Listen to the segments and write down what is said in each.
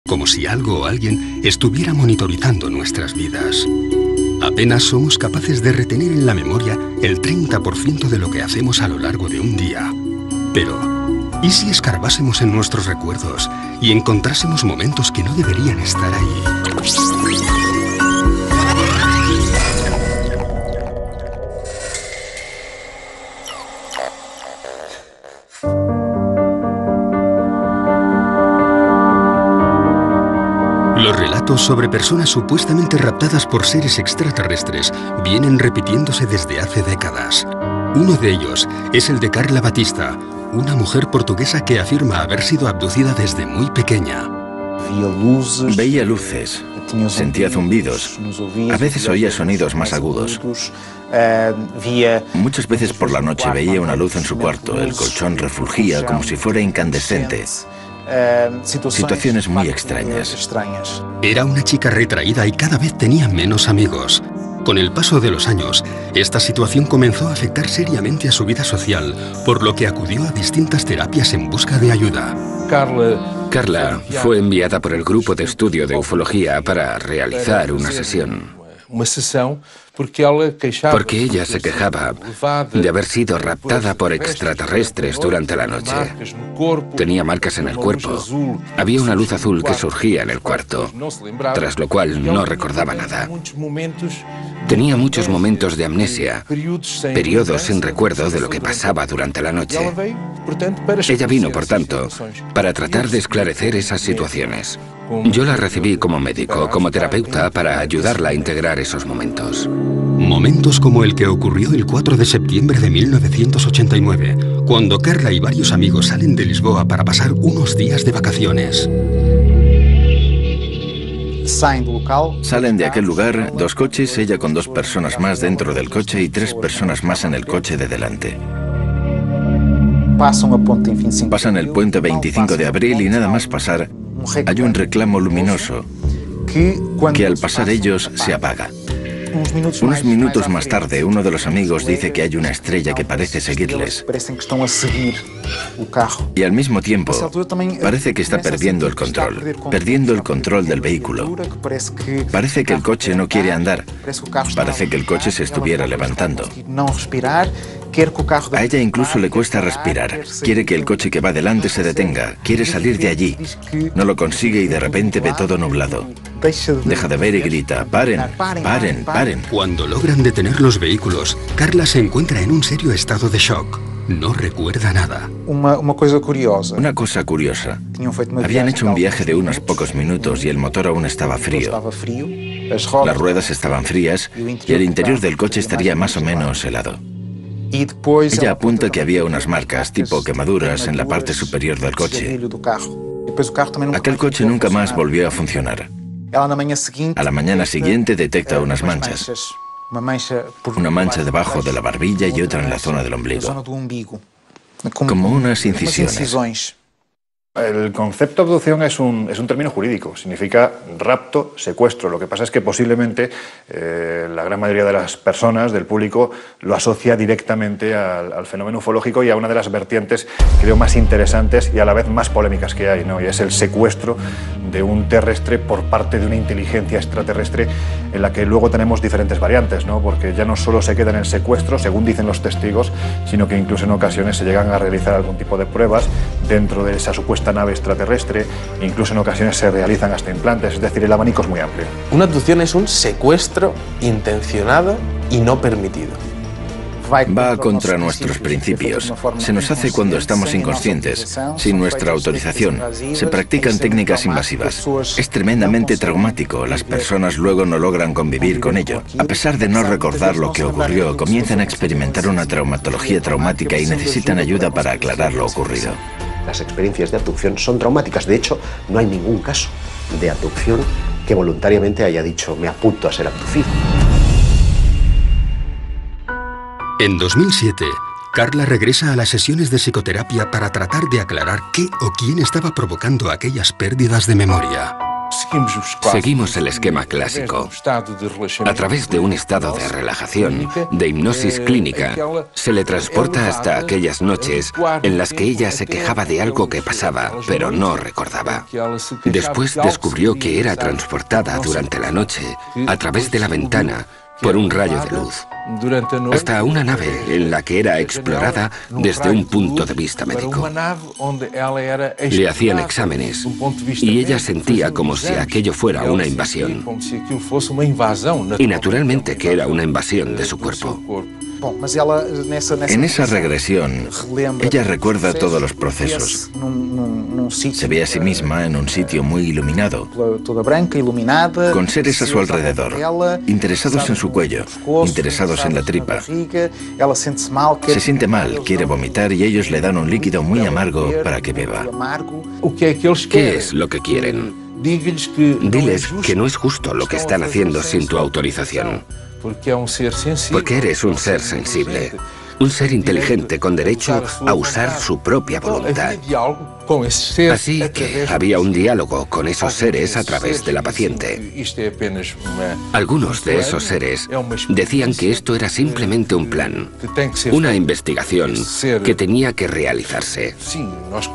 como si algo o alguien estuviera monitorizando nuestras vidas. Apenas somos capaces de retener en la memoria el 30% de lo que hacemos a lo largo de un día. Pero, ¿y si escarbásemos en nuestros recuerdos y encontrásemos momentos que no deberían estar ahí? Los relatos sobre personas supuestamente raptadas por seres extraterrestres vienen repitiéndose desde hace décadas. Uno de ellos es el de Carla Batista, una mujer portuguesa que afirma haber sido abducida desde muy pequeña. Veía luces, sentía zumbidos, a veces oía sonidos más agudos. Muchas veces por la noche veía una luz en su cuarto, el colchón refulgía como si fuera incandescente. Situaciones muy extrañas. Era una chica retraída y cada vez tenía menos amigos. Con el paso de los años, esta situación comenzó a afectar seriamente a su vida social, por lo que acudió a distintas terapias en busca de ayuda. Carla fue enviada por el grupo de estudio de ufología para realizar una sesión. Porque ella se quejaba de haber sido raptada por extraterrestres durante la noche. Tenía marcas en el cuerpo. Había una luz azul que surgía en el cuarto, tras lo cual no recordaba nada. Tenía muchos momentos de amnesia, periodos sin recuerdo de lo que pasaba durante la noche. Ella vino, por tanto, para tratar de esclarecer esas situaciones. Yo la recibí como médico, como terapeuta, para ayudarla a integrar esos momentos. Momentos como el que ocurrió el 4 de septiembre de 1989, cuando Carla y varios amigos salen de Lisboa para pasar unos días de vacaciones. Salen de aquel lugar 2 coches, ella con 2 personas más dentro del coche y 3 personas más en el coche de delante. Pasan el puente 25 de abril y nada más pasar, hay un reclamo luminoso que al pasar ellos se apaga. Unos minutos más tarde, uno de los amigos dice que hay una estrella que parece seguirles. Y al mismo tiempo, parece que está perdiendo el control del vehículo. Parece que el coche no quiere andar. Parece que el coche se estuviera levantando. A ella incluso le cuesta respirar. Quiere que el coche que va delante se detenga. Quiere salir de allí. No lo consigue y de repente ve todo nublado. Deja de ver y grita: ¡paren, paren, paren! Cuando logran detener los vehículos, Carla se encuentra en un serio estado de shock. No recuerda nada. Una cosa curiosa. Habían hecho un viaje de unos pocos minutos y el motor aún estaba frío. Las ruedas estaban frías y el interior del coche estaría más o menos helado. Ella apunta que había unas marcas, tipo quemaduras, en la parte superior del coche. Aquel coche nunca más volvió a funcionar. A la mañana siguiente detecta unas manchas. Una mancha debajo de la barbilla y otra en la zona del ombligo. Como unas incisiones. El concepto de abducción es un término jurídico, significa rapto, secuestro. Lo que pasa es que posiblemente la gran mayoría de las personas, del público, lo asocia directamente al fenómeno ufológico y a una de las vertientes, creo, más interesantes y a la vez más polémicas que hay, ¿no? Y es el secuestro de un terrestre por parte de una inteligencia extraterrestre, en la que luego tenemos diferentes variantes, ¿no? Porque ya no solo se queda en el secuestro, según dicen los testigos, sino que incluso en ocasiones se llegan a realizar algún tipo de pruebas dentro de esa supuesta nave extraterrestre, incluso en ocasiones se realizan hasta implantes, es decir, el abanico es muy amplio. Una abducción es un secuestro intencionado y no permitido. Va contra nuestros principios. Se nos hace cuando estamos inconscientes, sin nuestra autorización. Se practican técnicas invasivas. Es tremendamente traumático. Las personas luego no logran convivir con ello. A pesar de no recordar lo que ocurrió, comienzan a experimentar una traumatología traumática y necesitan ayuda para aclarar lo ocurrido. Las experiencias de abducción son traumáticas. De hecho, no hay ningún caso de abducción que voluntariamente haya dicho me apunto a ser abducido. En 2007, Carla regresa a las sesiones de psicoterapia para tratar de aclarar qué o quién estaba provocando aquellas pérdidas de memoria. Seguimos el esquema clásico. A través de un estado de relajación, de hipnosis clínica, se le transporta hasta aquellas noches en las que ella se quejaba de algo que pasaba, pero no recordaba. Después descubrió que era transportada durante la noche, a través de la ventana, por un rayo de luz, hasta una nave en la que era explorada desde un punto de vista médico. Le hacían exámenes y ella sentía como si aquello fuera una invasión. Y naturalmente que era una invasión de su cuerpo. En esa regresión, ella recuerda todos los procesos. Se ve a sí misma en un sitio muy iluminado, con seres a su alrededor, interesados en su cuello, interesados en la tripa. Se siente mal, quiere vomitar y ellos le dan un líquido muy amargo para que beba. ¿Qué es lo que quieren? Diles que no es justo lo que están haciendo sin tu autorización. Porque eres un ser sensible, un ser inteligente con derecho a usar su propia voluntad. Así que había un diálogo con esos seres a través de la paciente. Algunos de esos seres decían que esto era simplemente un plan, una investigación que tenía que realizarse.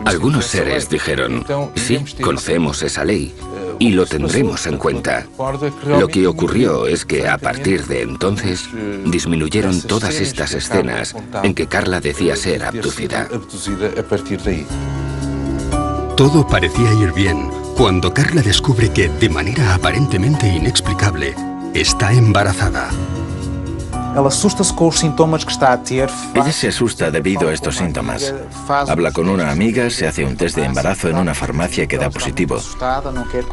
Algunos seres dijeron, sí, conocemos esa ley y lo tendremos en cuenta. Lo que ocurrió es que a partir de entonces disminuyeron todas estas escenas en que Carla decía ser abducida. Todo parecía ir bien cuando Carla descubre que, de manera aparentemente inexplicable, está embarazada. Ella se asusta debido a estos síntomas. Habla con una amiga, se hace un test de embarazo en una farmacia que da positivo.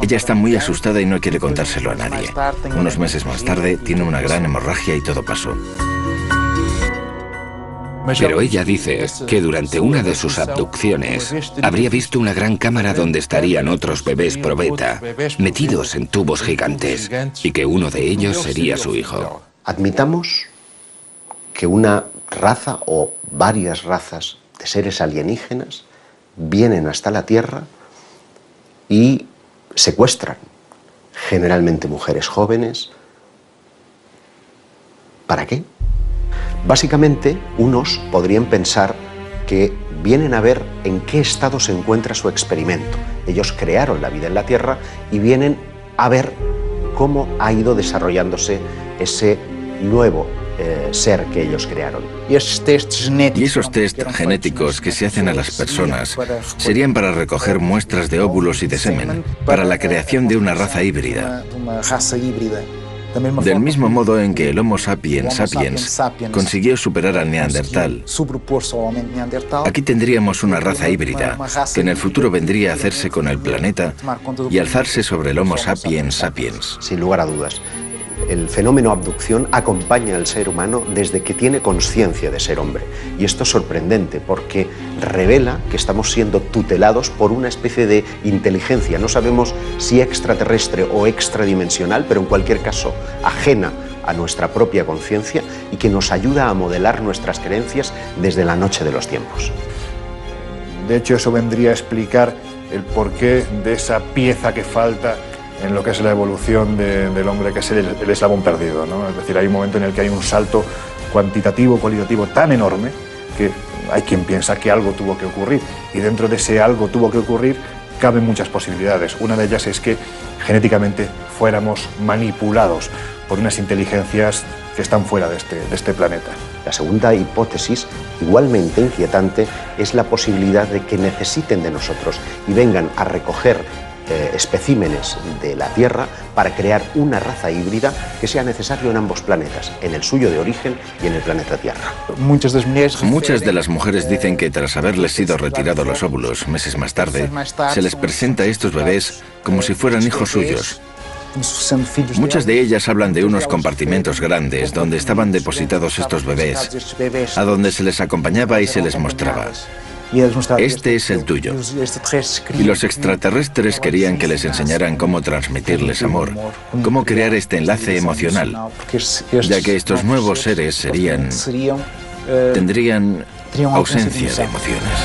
Ella está muy asustada y no quiere contárselo a nadie. Unos meses más tarde tiene una gran hemorragia y todo pasó. Pero ella dice que durante una de sus abducciones habría visto una gran cámara donde estarían otros bebés probeta, metidos en tubos gigantes, y que uno de ellos sería su hijo. Admitamos que una raza o varias razas de seres alienígenas vienen hasta la Tierra y secuestran, generalmente mujeres jóvenes. ¿Para qué? Básicamente, unos podrían pensar que vienen a ver en qué estado se encuentra su experimento. Ellos crearon la vida en la Tierra y vienen a ver cómo ha ido desarrollándose ese nuevo ser que ellos crearon. Y esos test genéticos que se hacen a las personas serían para recoger muestras de óvulos y de semen, para la creación de una raza híbrida. Del mismo modo en que el Homo sapiens sapiens consiguió superar al Neandertal, aquí tendríamos una raza híbrida que en el futuro vendría a hacerse con el planeta y alzarse sobre el Homo sapiens sapiens. Sin lugar a dudas. El fenómeno abducción acompaña al ser humano desde que tiene conciencia de ser hombre. Y esto es sorprendente porque revela que estamos siendo tutelados por una especie de inteligencia. No sabemos si extraterrestre o extradimensional, pero en cualquier caso ajena a nuestra propia conciencia y que nos ayuda a modelar nuestras creencias desde la noche de los tiempos. De hecho, eso vendría a explicar el porqué de esa pieza que falta en lo que es la evolución del hombre, que es el eslabón perdido, ¿no? Es decir, hay un momento en el que hay un salto cuantitativo, cualitativo tan enorme que hay quien piensa que algo tuvo que ocurrir, y dentro de ese algo tuvo que ocurrir caben muchas posibilidades. Una de ellas es que genéticamente fuéramos manipulados por unas inteligencias que están fuera de este planeta. La segunda hipótesis, igualmente inquietante, es la posibilidad de que necesiten de nosotros y vengan a recoger especímenes de la Tierra para crear una raza híbrida que sea necesario en ambos planetas, en el suyo de origen y en el planeta Tierra. Muchas de las mujeres dicen que tras haberles sido retirados los óvulos meses más tarde, se les presenta a estos bebés como si fueran hijos suyos. Muchas de ellas hablan de unos compartimentos grandes donde estaban depositados estos bebés, a donde se les acompañaba y se les mostraba: este es el tuyo. Y los extraterrestres querían que les enseñaran cómo transmitirles amor, cómo crear este enlace emocional, ya que estos nuevos seres tendrían ausencia de emociones.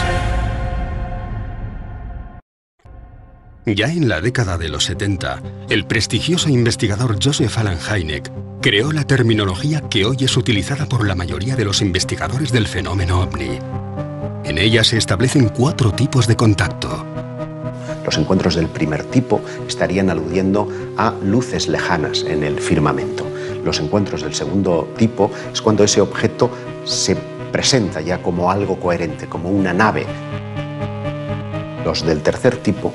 Ya en la década de los 70, el prestigioso investigador Joseph Allen Hynek creó la terminología que hoy es utilizada por la mayoría de los investigadores del fenómeno ovni. En ella se establecen 4 tipos de contacto. Los encuentros del primer tipo estarían aludiendo a luces lejanas en el firmamento. Los encuentros del segundo tipo es cuando ese objeto se presenta ya como algo coherente, como una nave. Los del tercer tipo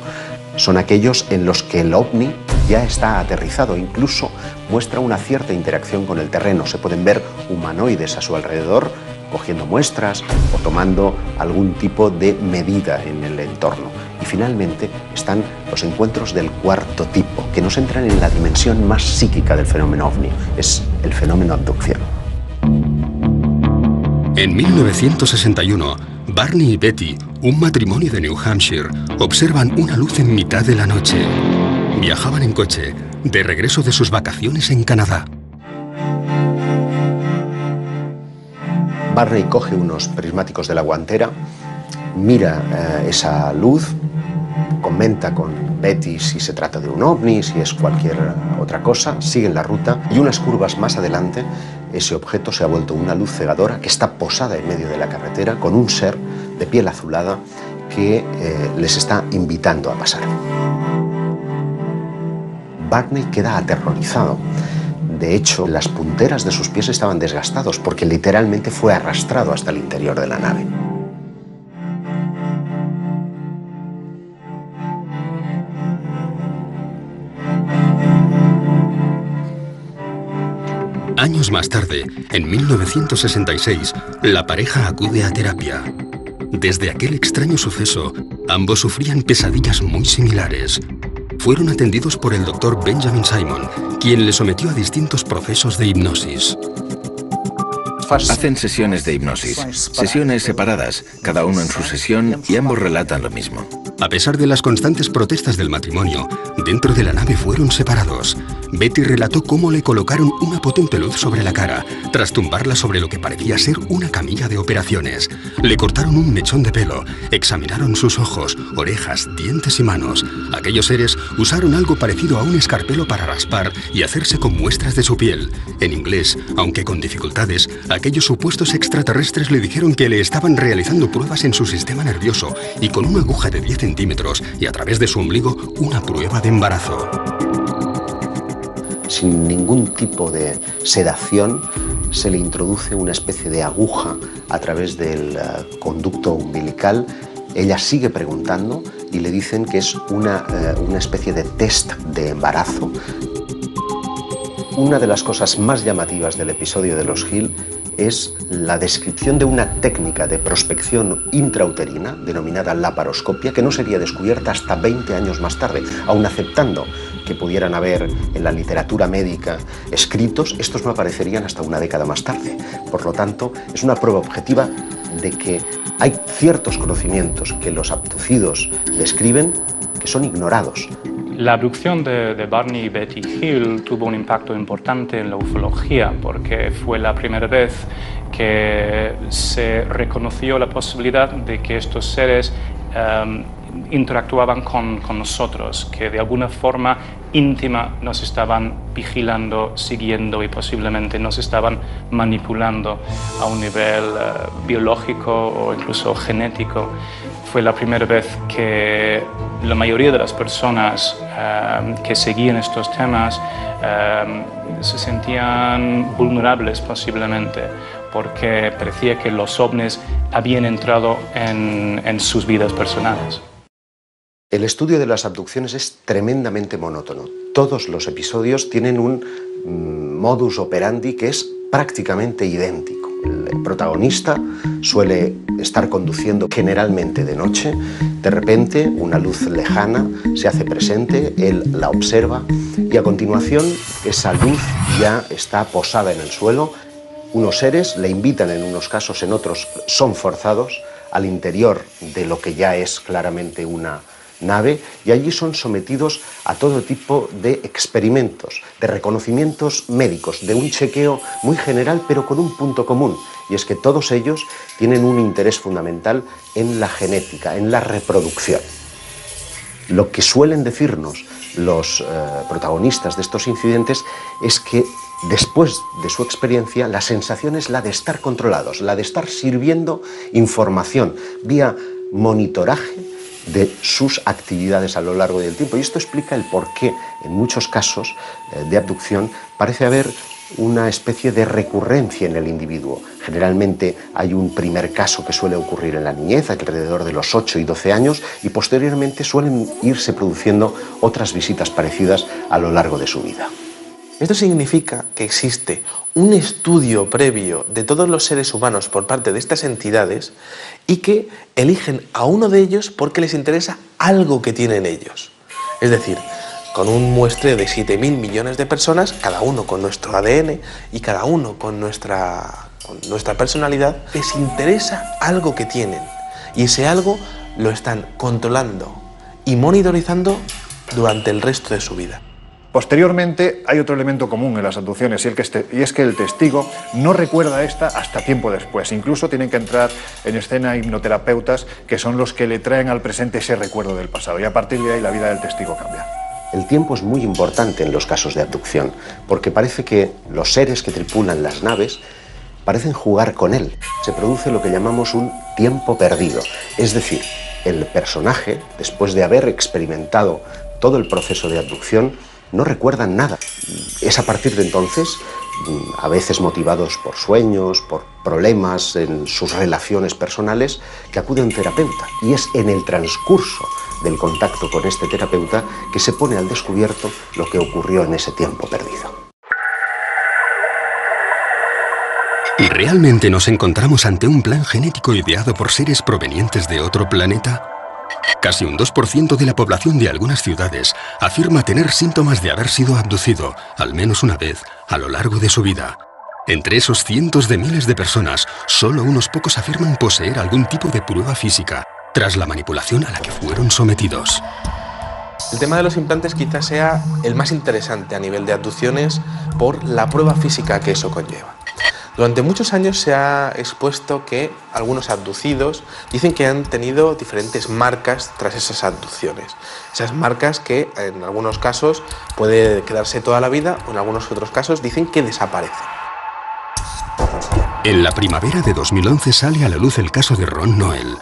son aquellos en los que el ovni ya está aterrizado, incluso muestra una cierta interacción con el terreno. Se pueden ver humanoides a su alrededor, cogiendo muestras o tomando algún tipo de medida en el entorno. Y finalmente están los encuentros del cuarto tipo, que nos entran en la dimensión más psíquica del fenómeno ovni. Es el fenómeno abducción. En 1961, Barney y Betty, un matrimonio de New Hampshire, observan una luz en mitad de la noche. Viajaban en coche, de regreso de sus vacaciones en Canadá. Barney coge unos prismáticos de la guantera, mira esa luz, comenta con Betty si se trata de un ovni, si es cualquier otra cosa, siguen la ruta y unas curvas más adelante ese objeto se ha vuelto una luz cegadora que está posada en medio de la carretera con un ser de piel azulada que les está invitando a pasar. Barney queda aterrorizado. De hecho, las punteras de sus pies estaban desgastados porque literalmente fue arrastrado hasta el interior de la nave. Años más tarde, en 1966, la pareja acude a terapia. Desde aquel extraño suceso, ambos sufrían pesadillas muy similares. Fueron atendidos por el Dr. Benjamin Simon, quien les sometió a distintos procesos de hipnosis. Hacen sesiones de hipnosis, sesiones separadas, cada uno en su sesión, y ambos relatan lo mismo. A pesar de las constantes protestas del matrimonio, dentro de la nave fueron separados. Betty relató cómo le colocaron una potente luz sobre la cara, tras tumbarla sobre lo que parecía ser una camilla de operaciones. Le cortaron un mechón de pelo, examinaron sus ojos, orejas, dientes y manos. Aquellos seres usaron algo parecido a un escarpelo para raspar y hacerse con muestras de su piel. En inglés, aunque con dificultades, aquellos supuestos extraterrestres le dijeron que le estaban realizando pruebas en su sistema nervioso y con una aguja de 10 centímetros y a través de su ombligo una prueba de embarazo. Sin ningún tipo de sedación, se le introduce una especie de aguja a través del conducto umbilical. Ella sigue preguntando y le dicen que es una especie de test de embarazo. Una de las cosas más llamativas del episodio de los Hill es la descripción de una técnica de prospección intrauterina denominada laparoscopia que no sería descubierta hasta 20 años más tarde. Aun aceptando que pudieran haber en la literatura médica escritos, estos no aparecerían hasta una década más tarde. Por lo tanto, es una prueba objetiva de que hay ciertos conocimientos que los abducidos describen que son ignorados. La abducción de Barney y Betty Hill tuvo un impacto importante en la ufología porque fue la primera vez que se reconoció la posibilidad de que estos seres interactuaban con nosotros, que de alguna forma íntima nos estaban vigilando, siguiendo y posiblemente nos estaban manipulando a un nivel biológico o incluso genético. Fue la primera vez que la mayoría de las personas que seguían estos temas se sentían vulnerables posiblemente porque parecía que los ovnis habían entrado en sus vidas personales. El estudio de las abducciones es tremendamente monótono. Todos los episodios tienen un modus operandi que es prácticamente idéntico. El protagonista suele estar conduciendo generalmente de noche. De repente, una luz lejana se hace presente, él la observa y a continuación esa luz ya está posada en el suelo. Unos seres le invitan en unos casos, en otros son forzados al interior de lo que ya es claramente una nave y allí son sometidos a todo tipo de experimentos, de reconocimientos médicos, de un chequeo muy general pero con un punto común, y es que todos ellos tienen un interés fundamental en la genética, en la reproducción. Lo que suelen decirnos los protagonistas de estos incidentes es que después de su experiencia, la sensación es la de estar controlados, la de estar sirviendo información vía monitoraje de sus actividades a lo largo del tiempo. Y esto explica el por qué en muchos casos de abducción parece haber una especie de recurrencia en el individuo. Generalmente hay un primer caso que suele ocurrir en la niñez, alrededor de los 8 y 12 años, y posteriormente suelen irse produciendo otras visitas parecidas a lo largo de su vida. Esto significa que existe un estudio previo de todos los seres humanos por parte de estas entidades y que eligen a uno de ellos porque les interesa algo que tienen ellos. Es decir, con un muestreo de 7.000 millones de personas, cada uno con nuestro ADN y cada uno con nuestra personalidad, les interesa algo que tienen y ese algo lo están controlando y monitorizando durante el resto de su vida. Posteriormente hay otro elemento común en las abducciones y es que el testigo no recuerda esta hasta tiempo después. Incluso tienen que entrar en escena hipnoterapeutas que son los que le traen al presente ese recuerdo del pasado y a partir de ahí la vida del testigo cambia. El tiempo es muy importante en los casos de abducción porque parece que los seres que tripulan las naves parecen jugar con él. Se produce lo que llamamos un tiempo perdido. Es decir, el personaje, después de haber experimentado todo el proceso de abducción, no recuerdan nada. Es a partir de entonces, a veces motivados por sueños, por problemas en sus relaciones personales, que acude a un terapeuta. Y es en el transcurso del contacto con este terapeuta que se pone al descubierto lo que ocurrió en ese tiempo perdido. ¿Realmente nos encontramos ante un plan genético ideado por seres provenientes de otro planeta? Casi un 2% de la población de algunas ciudades afirma tener síntomas de haber sido abducido, al menos una vez, a lo largo de su vida. Entre esos cientos de miles de personas, solo unos pocos afirman poseer algún tipo de prueba física, tras la manipulación a la que fueron sometidos. El tema de los implantes quizás sea el más interesante a nivel de abducciones por la prueba física que eso conlleva. Durante muchos años se ha expuesto que algunos abducidos dicen que han tenido diferentes marcas tras esas abducciones. Esas marcas que en algunos casos puede quedarse toda la vida o en algunos otros casos dicen que desaparecen. En la primavera de 2011 sale a la luz el caso de Ron Noel,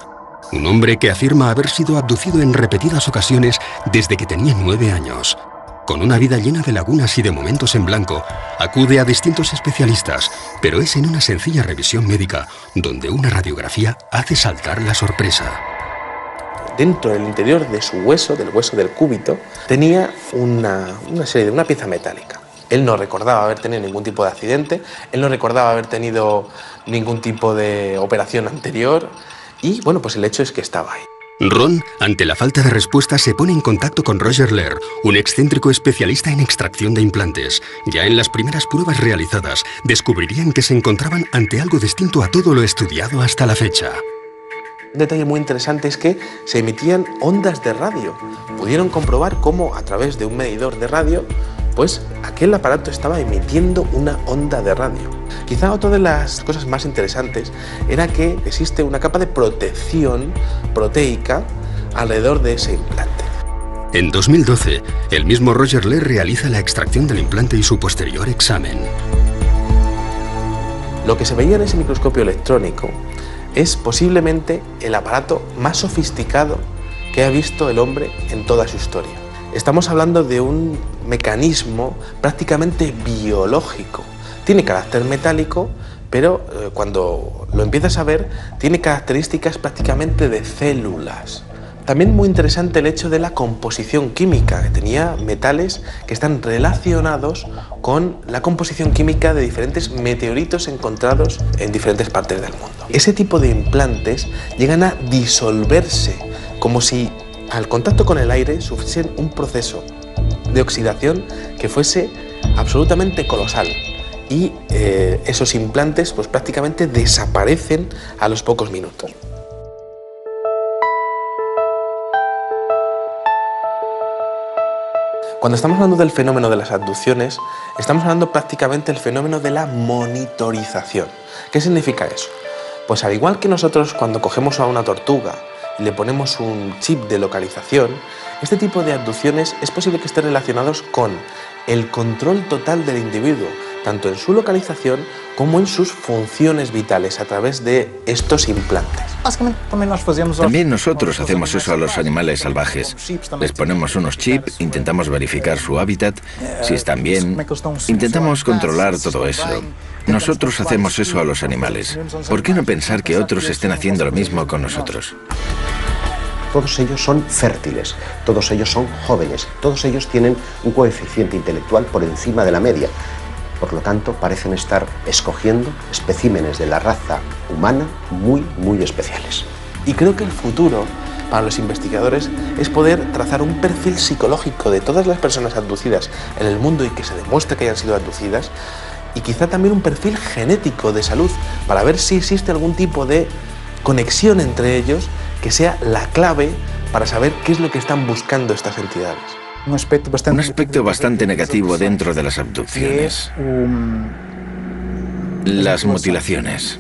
un hombre que afirma haber sido abducido en repetidas ocasiones desde que tenía 9 años. Con una vida llena de lagunas y de momentos en blanco, acude a distintos especialistas, pero es en una sencilla revisión médica donde una radiografía hace saltar la sorpresa. Dentro del interior de su hueso, del hueso del cúbito, tenía una pieza metálica. Él no recordaba haber tenido ningún tipo de accidente, él no recordaba haber tenido ningún tipo de operación anterior y, bueno, pues el hecho es que estaba ahí. Ron, ante la falta de respuesta, se pone en contacto con Roger Lehr, un excéntrico especialista en extracción de implantes. Ya en las primeras pruebas realizadas, descubrirían que se encontraban ante algo distinto a todo lo estudiado hasta la fecha. Un detalle muy interesante es que se emitían ondas de radio. Pudieron comprobar cómo a través de un medidor de radio, pues aquel aparato estaba emitiendo una onda de radio. Quizá otra de las cosas más interesantes era que existe una capa de protección proteica alrededor de ese implante. En 2012, el mismo Roger Lehr realiza la extracción del implante y su posterior examen. Lo que se veía en ese microscopio electrónico es posiblemente el aparato más sofisticado que ha visto el hombre en toda su historia. Estamos hablando de un mecanismo prácticamente biológico. Tiene carácter metálico, pero cuando lo empiezas a ver, tiene características prácticamente de células. También muy interesante el hecho de la composición química, que tenía metales que están relacionados con la composición química de diferentes meteoritos encontrados en diferentes partes del mundo. Ese tipo de implantes llegan a disolverse, como si al contacto con el aire sufriesen un proceso de oxidación que fuese absolutamente colosal. Y esos implantes pues prácticamente desaparecen a los pocos minutos. Cuando estamos hablando del fenómeno de las abducciones, estamos hablando prácticamente del fenómeno de la monitorización. ¿Qué significa eso? Pues al igual que nosotros cuando cogemos a una tortuga y le ponemos un chip de localización, este tipo de abducciones es posible que estén relacionados con el control total del individuo, tanto en su localización como en sus funciones vitales a través de estos implantes. También nosotros hacemos eso a los animales salvajes. Les ponemos unos chips, intentamos verificar su hábitat, si están bien, intentamos controlar todo eso. Nosotros hacemos eso a los animales. ¿Por qué no pensar que otros estén haciendo lo mismo con nosotros? Todos ellos son fértiles, todos ellos son jóvenes, todos ellos tienen un coeficiente intelectual por encima de la media. Por lo tanto, parecen estar escogiendo especímenes de la raza humana muy especiales. Y creo que el futuro para los investigadores es poder trazar un perfil psicológico de todas las personas abducidas en el mundo y que se demuestre que hayan sido abducidas, y quizá también un perfil genético de salud para ver si existe algún tipo de conexión entre ellos que sea la clave para saber qué es lo que están buscando estas entidades. Un aspecto bastante negativo dentro de las abducciones. Las mutilaciones.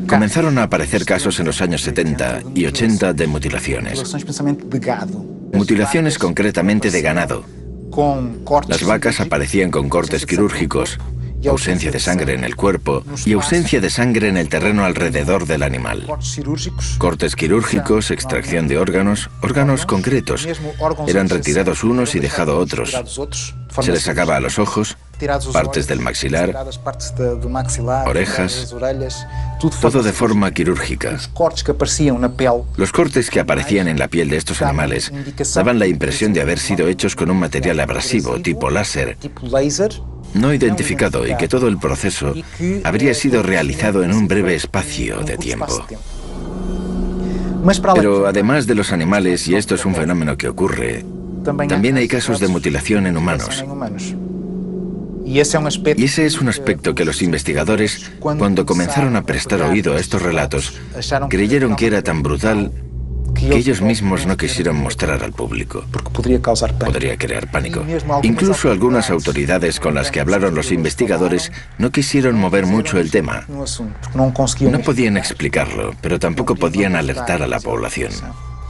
Comenzaron a aparecer casos en los años 70 y 80 de mutilaciones. Mutilaciones concretamente de ganado. Las vacas aparecían con cortes quirúrgicos, ausencia de sangre en el cuerpo y ausencia de sangre en el terreno alrededor del animal. Cortes quirúrgicos, extracción de órganos concretos. Eran retirados unos y dejados otros. Se les sacaba a los ojos, partes del maxilar, orejas, todo de forma quirúrgica. Los cortes que aparecían en la piel de estos animales daban la impresión de haber sido hechos con un material abrasivo, tipo láser, no identificado, y que todo el proceso habría sido realizado en un breve espacio de tiempo. Pero además de los animales, y esto es un fenómeno que ocurre, también hay casos de mutilación en humanos. Y ese es un aspecto que los investigadores, cuando comenzaron a prestar oído a estos relatos, creyeron que era tan brutal que ellos mismos no quisieron mostrar al público. Podría crear pánico. Incluso algunas autoridades con las que hablaron los investigadores no quisieron mover mucho el tema. No podían explicarlo, pero tampoco podían alertar a la población.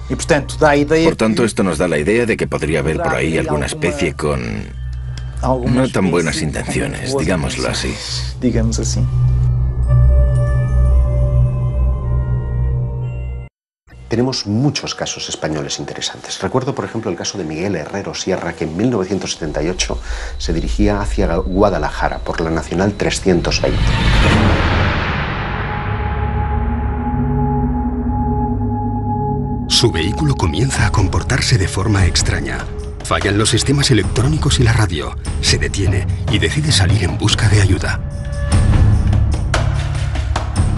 Por tanto, esto nos da la idea de que podría haber por ahí alguna especie con no tan buenas intenciones, digámoslo así. Tenemos muchos casos españoles interesantes. Recuerdo, por ejemplo, el caso de Miguel Herrero Sierra, que en 1978 se dirigía hacia Guadalajara por la Nacional 320. Su vehículo comienza a comportarse de forma extraña. Fallan los sistemas electrónicos y la radio. Se detiene y decide salir en busca de ayuda.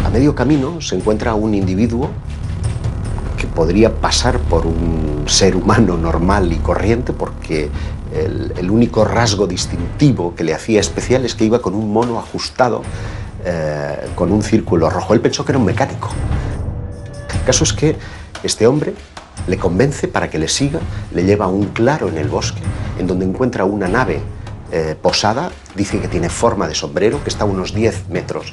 A medio camino se encuentra un individuo que podría pasar por un ser humano normal y corriente, porque el único rasgo distintivo que le hacía especial es que iba con un mono ajustado con un círculo rojo. Él pensó que era un mecánico. El caso es que este hombre le convence para que le siga, le lleva a un claro en el bosque, en donde encuentra una nave posada, dice que tiene forma de sombrero, que está a unos 10 metros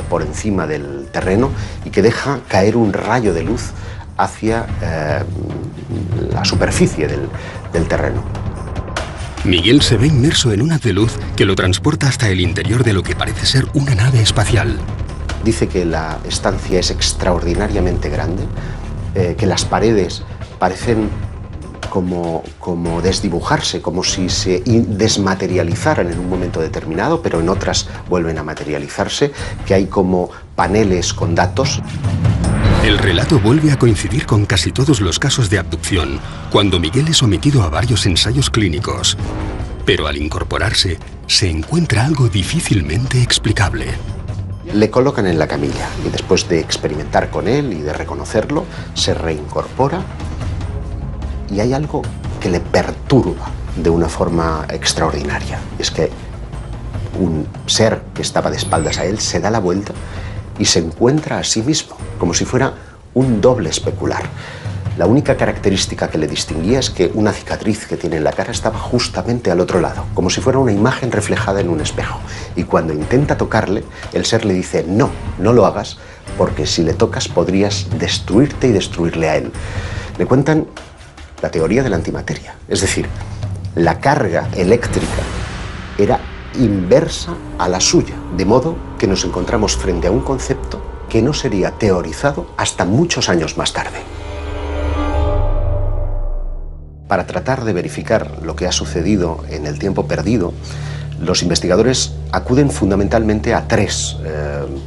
por encima del terreno y que deja caer un rayo de luz hacia la superficie del terreno. Miguel se ve inmerso en un haz de luz que lo transporta hasta el interior de lo que parece ser una nave espacial. Dice que la estancia es extraordinariamente grande, que las paredes parecen como desdibujarse, como si se desmaterializaran en un momento determinado, pero en otras vuelven a materializarse, que hay como paneles con datos. El relato vuelve a coincidir con casi todos los casos de abducción, cuando Miguel es sometido a varios ensayos clínicos. Pero al incorporarse, se encuentra algo difícilmente explicable. Le colocan en la camilla y después de experimentar con él y de reconocerlo, se reincorpora y hay algo que le perturba de una forma extraordinaria. Es que un ser que estaba de espaldas a él se da la vuelta y se encuentra a sí mismo, como si fuera un doble especular. La única característica que le distinguía es que una cicatriz que tiene en la cara estaba justamente al otro lado, como si fuera una imagen reflejada en un espejo. Y cuando intenta tocarle, el ser le dice: no, no lo hagas, porque si le tocas podrías destruirte y destruirle a él. Le cuentan la teoría de la antimateria, es decir, la carga eléctrica era inversa a la suya, de modo que nos encontramos frente a un concepto que no sería teorizado hasta muchos años más tarde. Para tratar de verificar lo que ha sucedido en el tiempo perdido, los investigadores acuden fundamentalmente a tres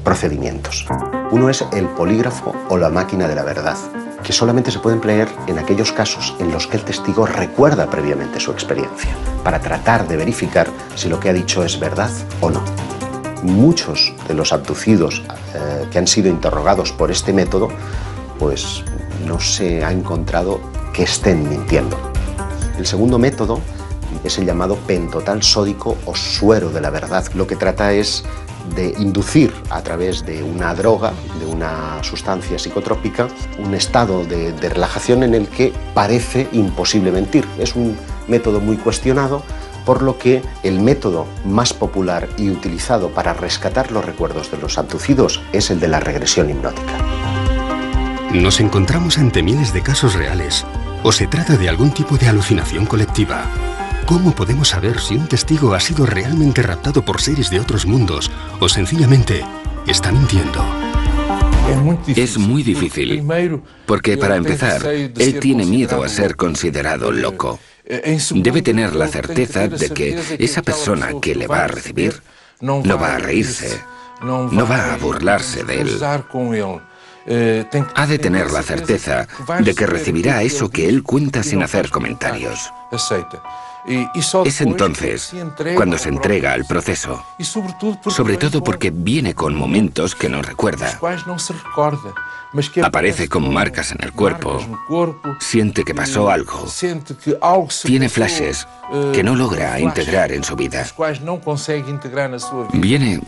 procedimientos. Uno es el polígrafo o la máquina de la verdad, que solamente se puede emplear en aquellos casos en los que el testigo recuerda previamente su experiencia, para tratar de verificar si lo que ha dicho es verdad o no. Muchos de los abducidos que han sido interrogados por este método, pues no se ha encontrado que estén mintiendo. El segundo método es el llamado pentotal sódico o suero de la verdad. Lo que trata es de inducir a través de una droga, de una sustancia psicotrópica, un estado de relajación en el que parece imposible mentir. Es un método muy cuestionado, por lo que el método más popular y utilizado para rescatar los recuerdos de los abducidos es el de la regresión hipnótica. ¿Nos encontramos ante miles de casos reales o se trata de algún tipo de alucinación colectiva? ¿Cómo podemos saber si un testigo ha sido realmente raptado por seres de otros mundos o sencillamente está mintiendo? Es muy difícil, porque para empezar, él tiene miedo a ser considerado loco. Debe tener la certeza de que esa persona que le va a recibir no va a reírse, no va a burlarse de él. Ha de tener la certeza de que recibirá eso que él cuenta sin hacer comentarios. Es entonces cuando se entrega al proceso, sobre todo porque viene con momentos que no recuerda. Aparece con marcas en el cuerpo, siente que pasó algo, tiene flashes que no logra integrar en su vida. Viene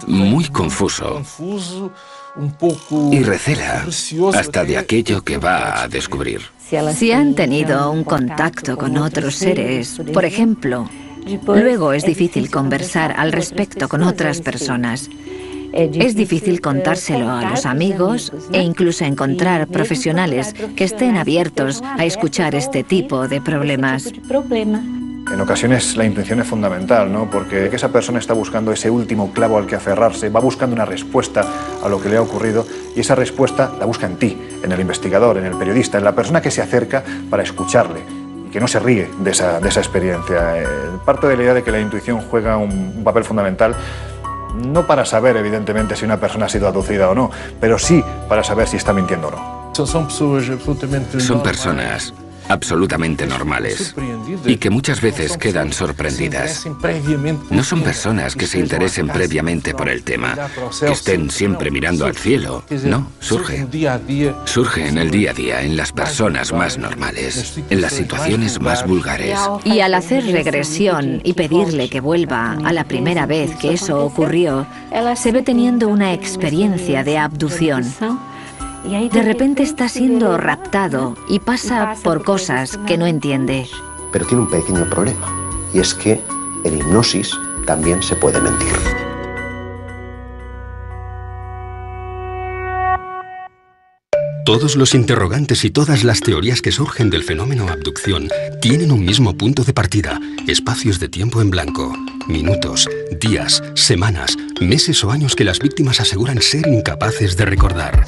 muy confuso y recela hasta de aquello que va a descubrir. Si han tenido un contacto con otros seres, por ejemplo, luego es difícil conversar al respecto con otras personas. Es difícil contárselo a los amigos e incluso encontrar profesionales que estén abiertos a escuchar este tipo de problemas. En ocasiones la intuición es fundamental, ¿no? Porque esa persona está buscando ese último clavo al que aferrarse, va buscando una respuesta a lo que le ha ocurrido y esa respuesta la busca en ti, en el investigador, en el periodista, en la persona que se acerca para escucharle y que no se ríe de esa experiencia. Parte de la idea de que la intuición juega un papel fundamental, no para saber, evidentemente, si una persona ha sido abducida o no, pero sí para saber si está mintiendo o no. Son personas absolutamente normales y que muchas veces quedan sorprendidas. No son personas que se interesen previamente por el tema, que estén siempre mirando al cielo. No, surge en el día a día, en las personas más normales, en las situaciones más vulgares. Y al hacer regresión y pedirle que vuelva a la primera vez que eso ocurrió, se ve teniendo una experiencia de abducción. De repente está siendo raptado y pasa por cosas que no entiende. Pero tiene un pequeño problema, y es que en hipnosis también se puede mentir. Todos los interrogantes y todas las teorías que surgen del fenómeno abducción tienen un mismo punto de partida: espacios de tiempo en blanco, minutos, días, semanas, meses o años que las víctimas aseguran ser incapaces de recordar.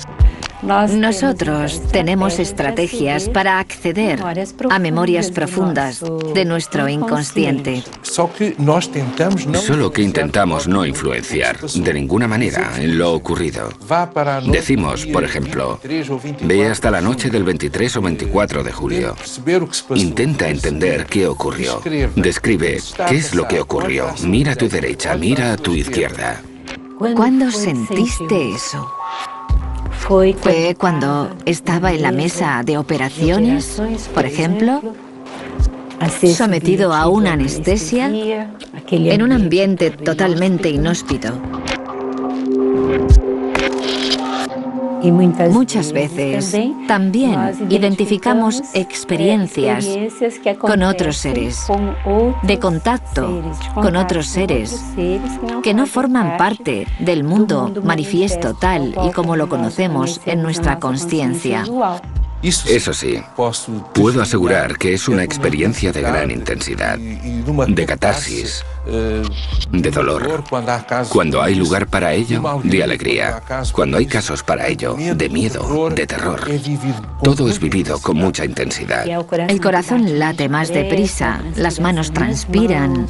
Nosotros tenemos estrategias para acceder a memorias profundas de nuestro inconsciente. Solo que intentamos no influenciar de ninguna manera en lo ocurrido. Decimos, por ejemplo, ve hasta la noche del 23 o 24 de julio. Intenta entender qué ocurrió. Describe qué es lo que ocurrió. Mira a tu derecha, mira a tu izquierda. ¿Cuándo sentiste eso? ¿Fue cuando estaba en la mesa de operaciones, por ejemplo? Sometido a una anestesia, en un ambiente totalmente inhóspito. Muchas veces también identificamos experiencias con otros seres, de contacto con otros seres que no forman parte del mundo manifiesto tal y como lo conocemos en nuestra consciencia. Eso sí, puedo asegurar que es una experiencia de gran intensidad, de catarsis, de dolor. Cuando hay lugar para ello, de alegría. Cuando hay casos para ello, de miedo, de terror. Todo es vivido con mucha intensidad. El corazón late más deprisa, las manos transpiran.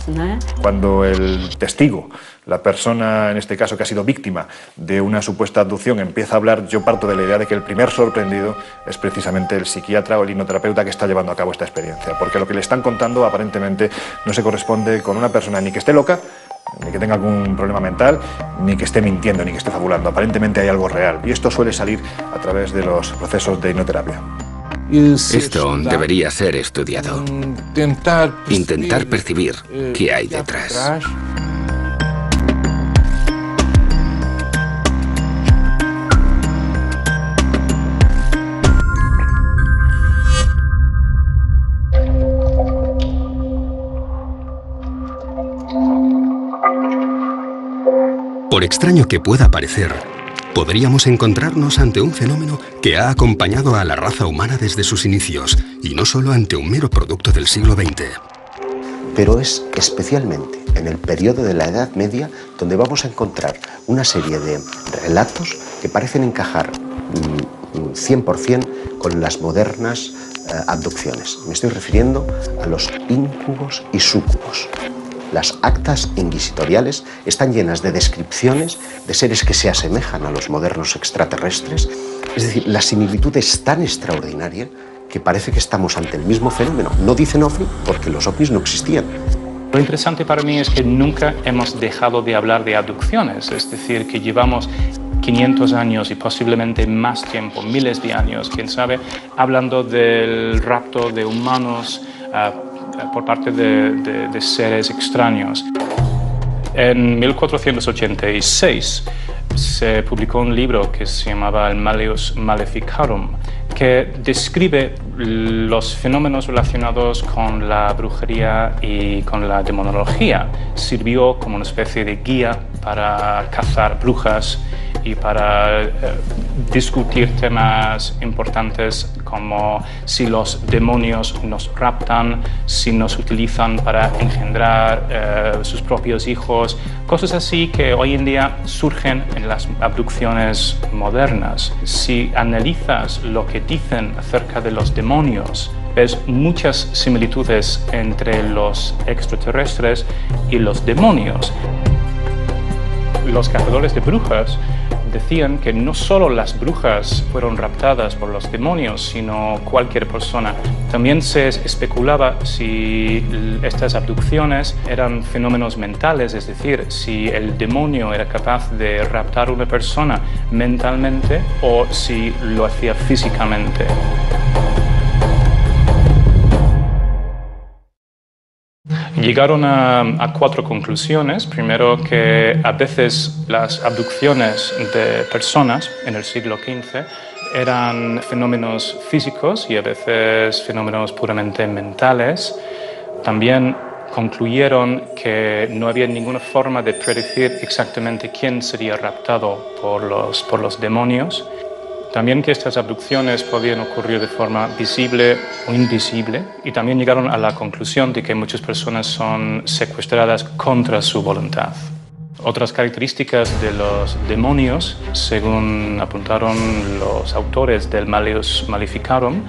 Cuando el testigo, la persona en este caso que ha sido víctima de una supuesta abducción, empieza a hablar, yo parto de la idea de que el primer sorprendido es precisamente el psiquiatra o el hipnoterapeuta que está llevando a cabo esta experiencia, porque lo que le están contando aparentemente no se corresponde con una persona ni que esté loca, ni que tenga algún problema mental, ni que esté mintiendo, ni que esté fabulando. Aparentemente hay algo real, y esto suele salir a través de los procesos de hipnoterapia. Esto debería ser estudiado. Intentar percibir qué hay detrás. Por extraño que pueda parecer, podríamos encontrarnos ante un fenómeno que ha acompañado a la raza humana desde sus inicios, y no solo ante un mero producto del siglo XX. Pero es especialmente en el periodo de la Edad Media donde vamos a encontrar una serie de relatos que parecen encajar 100% con las modernas abducciones. Me estoy refiriendo a los íncubos y súcubos. Las actas inquisitoriales están llenas de descripciones de seres que se asemejan a los modernos extraterrestres. Es decir, la similitud es tan extraordinaria que parece que estamos ante el mismo fenómeno. No dicen ovni porque los ovnis no existían. Lo interesante para mí es que nunca hemos dejado de hablar de abducciones, es decir, que llevamos 500 años y posiblemente más tiempo, miles de años, quién sabe, hablando del rapto de humanos por parte de seres extraños. En 1486 se publicó un libro que se llamaba el Malleus Maleficarum, que describe los fenómenos relacionados con la brujería y con la demonología. Sirvió como una especie de guía para cazar brujas y para discutir temas importantes como si los demonios nos raptan, si nos utilizan para engendrar sus propios hijos, cosas así que hoy en día surgen en las abducciones modernas. Si analizas lo que dicen acerca de los demonios, ves muchas similitudes entre los extraterrestres y los demonios. Los cazadores de brujas decían que no solo las brujas fueron raptadas por los demonios, sino cualquier persona. También se especulaba si estas abducciones eran fenómenos mentales, es decir, si el demonio era capaz de raptar a una persona mentalmente o si lo hacía físicamente. Llegaron a 4 conclusiones. Primero, que a veces las abducciones de personas en el siglo XV eran fenómenos físicos y a veces fenómenos puramente mentales. También concluyeron que no había ninguna forma de predecir exactamente quién sería raptado por los demonios. También que estas abducciones podían ocurrir de forma visible o invisible, y también llegaron a la conclusión de que muchas personas son secuestradas contra su voluntad. Otras características de los demonios, según apuntaron los autores del Malleus Maleficarum,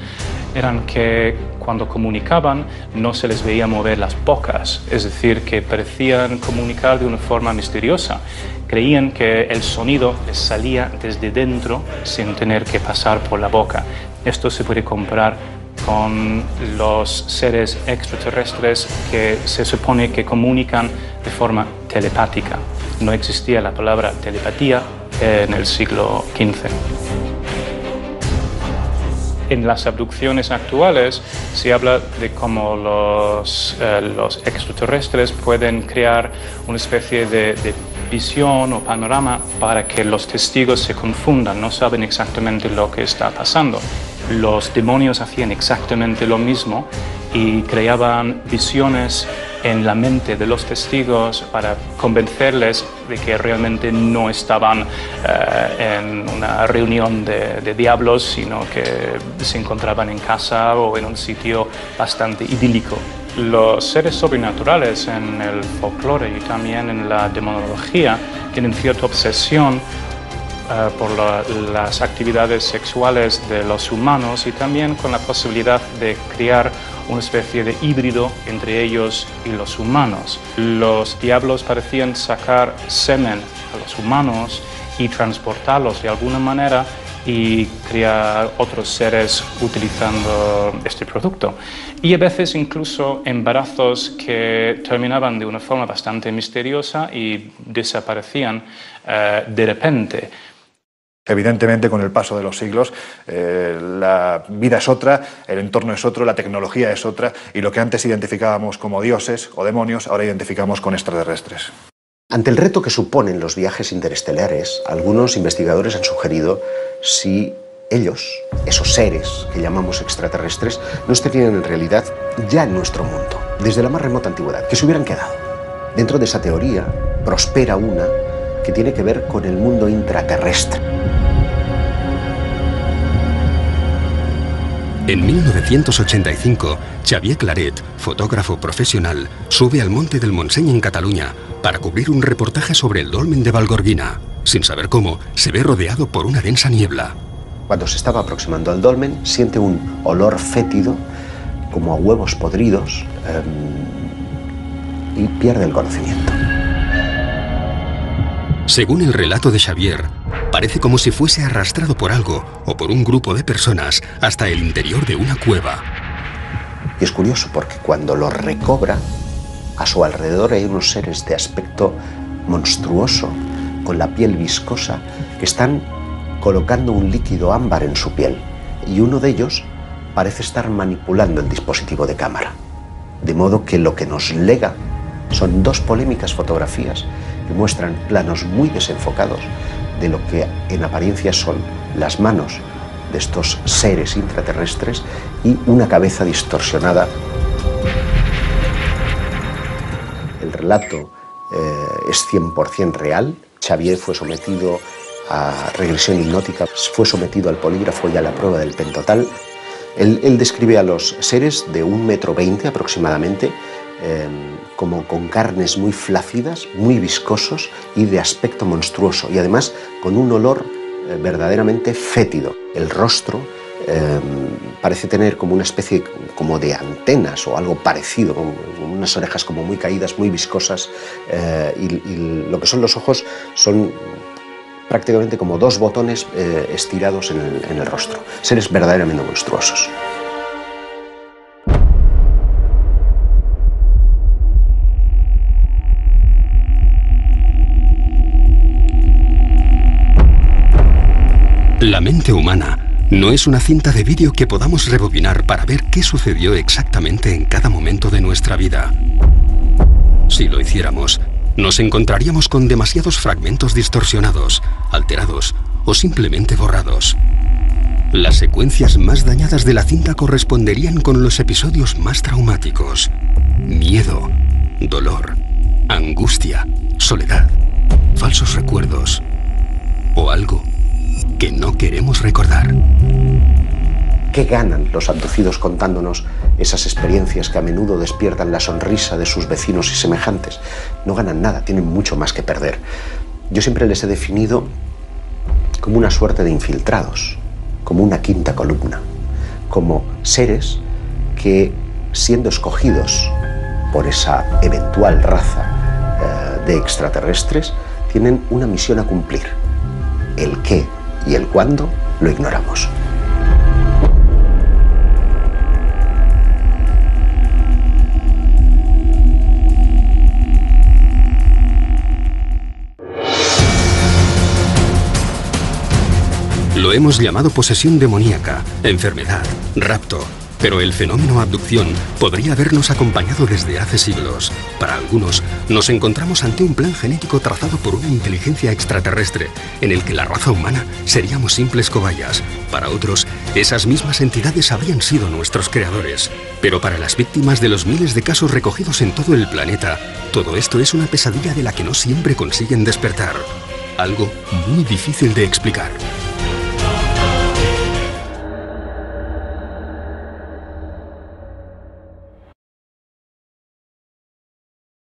eran que cuando comunicaban no se les veía mover las bocas, es decir, que parecían comunicar de una forma misteriosa. Creían que el sonido les salía desde dentro sin tener que pasar por la boca. Esto se puede comparar con los seres extraterrestres que se supone que comunican de forma telepática. No existía la palabra telepatía en el siglo XV. En las abducciones actuales se habla de cómo los extraterrestres pueden crear una especie de visión o panorama para que los testigos se confundan, no saben exactamente lo que está pasando. Los demonios hacían exactamente lo mismo y creaban visiones en la mente de los testigos para convencerles de que realmente no estaban en una reunión de diablos, sino que se encontraban en casa o en un sitio bastante idílico. Los seres sobrenaturales en el folclore y también en la demonología tienen cierta obsesión por las actividades sexuales de los humanos y también con la posibilidad de crear una especie de híbrido entre ellos y los humanos. Los diablos parecían sacar semen a los humanos y transportarlos de alguna manera y crear otros seres utilizando este producto. Y a veces incluso embarazos que terminaban de una forma bastante misteriosa y desaparecían de repente. Evidentemente, con el paso de los siglos, la vida es otra, el entorno es otro, la tecnología es otra, y lo que antes identificábamos como dioses o demonios, ahora identificamos con extraterrestres. Ante el reto que suponen los viajes interestelares, algunos investigadores han sugerido si ellos, esos seres que llamamos extraterrestres, no estarían en realidad ya en nuestro mundo, desde la más remota antigüedad, que se hubieran quedado. Dentro de esa teoría prospera una que tiene que ver con el mundo intraterrestre. En 1985, Xavier Claret, fotógrafo profesional, sube al Monte del Montseny en Cataluña para cubrir un reportaje sobre el dolmen de Valgorguina. Sin saber cómo, se ve rodeado por una densa niebla. Cuando se estaba aproximando al dolmen, siente un olor fétido, como a huevos podridos, y pierde el conocimiento. Según el relato de Xavier, parece como si fuese arrastrado por algo o por un grupo de personas hasta el interior de una cueva. Y es curioso porque cuando lo recobra, a su alrededor hay unos seres de aspecto monstruoso, con la piel viscosa, que están colocando un líquido ámbar en su piel. Y uno de ellos parece estar manipulando el dispositivo de cámara. De modo que lo que nos lega son dos polémicas fotografías que muestran planos muy desenfocados de lo que en apariencia son las manos de estos seres intraterrestres y una cabeza distorsionada. El relato es 100% real. Xavier fue sometido a regresión hipnótica, fue sometido al polígrafo y a la prueba del pentotal. Él describe a los seres de 1,20 m aproximadamente, como con carnes muy flácidas, muy viscosos y de aspecto monstruoso, y además con un olor verdaderamente fétido. El rostro parece tener como una especie como de antenas o algo parecido, con unas orejas como muy caídas, muy viscosas, y lo que son los ojos son prácticamente como dos botones estirados en el rostro. Seres verdaderamente monstruosos. La mente humana no es una cinta de vídeo que podamos rebobinar para ver qué sucedió exactamente en cada momento de nuestra vida. Si lo hiciéramos, nos encontraríamos con demasiados fragmentos distorsionados, alterados o simplemente borrados. Las secuencias más dañadas de la cinta corresponderían con los episodios más traumáticos: miedo, dolor, angustia, soledad, falsos recuerdos o algo que no queremos recordar. ¿Qué ganan los abducidos contándonos esas experiencias que a menudo despiertan la sonrisa de sus vecinos y semejantes? No ganan nada, tienen mucho más que perder. Yo siempre les he definido como una suerte de infiltrados, como una quinta columna, como seres que, siendo escogidos por esa eventual raza de extraterrestres, tienen una misión a cumplir. El qué y el cuándo lo ignoramos. Lo hemos llamado posesión demoníaca, enfermedad, rapto, Pero el fenómeno abducción podría habernos acompañado desde hace siglos. Para algunos, nos encontramos ante un plan genético trazado por una inteligencia extraterrestre, en el que la raza humana seríamos simples cobayas. Para otros, esas mismas entidades habrían sido nuestros creadores. Pero para las víctimas de los miles de casos recogidos en todo el planeta, todo esto es una pesadilla de la que no siempre consiguen despertar. Algo muy difícil de explicar.